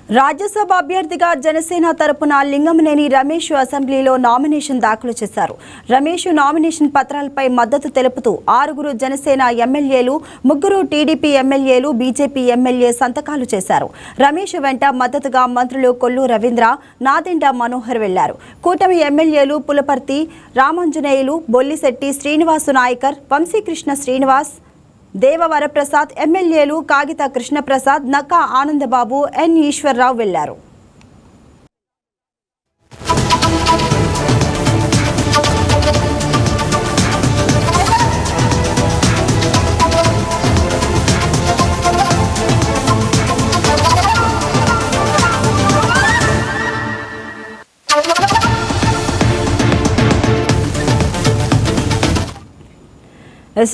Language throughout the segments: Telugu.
రాజ్యసభ అభ్యర్థిగా జనసేన తరపున లింగమనేని రమేష్ అసెంబ్లీలో నామినేషన్ దాఖలు చేశారు. రమేష్ నామినేషన్ పత్రాలపై మద్దతు తెలుపుతూ 6 జనసేన ఎమ్మెల్యేలు, 3 టీడీపీ ఎమ్మెల్యేలు, బీజేపీ ఎమ్మెల్యే సంతకాలు చేశారు. రమేష్ వెంట మద్దతుగా మంత్రులు కొల్లు రవీంద్ర, నాదెండ్ల మనోహర్ వెళ్లారు. కూటమి ఎమ్మెల్యేలు పులపర్తి రామాంజనేయులు, బొల్లిశెట్టి శ్రీనివాసు నాయకర్, వంశీకృష్ణ శ్రీనివాస్, దేవవరప్రసాద్, ఎమ్మెల్యేలు కాగిత కృష్ణప్రసాద్, నక్కా ఆనందబాబు, ఎన్ ఈశ్వర్రావు వెళ్లారు.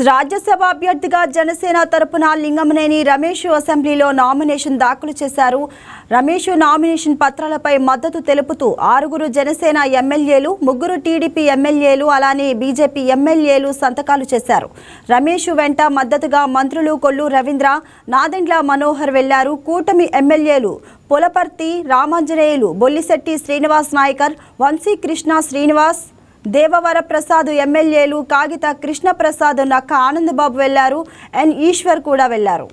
రాజ్యసభ అభ్యర్థిగా జనసేన తరపున లింగమనేని రమేష్ అసెంబ్లీలో నామినేషన్ దాఖలు చేశారు. రమేష్ నామినేషన్ పత్రాలపై మద్దతు తెలుపుతూ 6 జనసేన ఎమ్మెల్యేలు, 3 టీడీపీ ఎమ్మెల్యేలు, అలానే బీజేపీ ఎమ్మెల్యేలు సంతకాలు చేశారు. రమేష్ వెంట మద్దతుగా మంత్రులు కొల్లు రవీంద్ర, నాదెండ్ల మనోహర్ వెళ్లారు. కూటమి ఎమ్మెల్యేలు పులపర్తి రామాంజనేయులు, బొల్లిశెట్టి శ్రీనివాస్ నాయకర్, వంశీకృష్ణ శ్రీనివాస్, దేవవరప్రసాద్, ఎమ్మెల్యేలు కాగిత కృష్ణప్రసాద్, నక్క ఆనందబాబు వెళ్లారు. ఎన్ ఈశ్వర్ కూడా వెళ్లారు.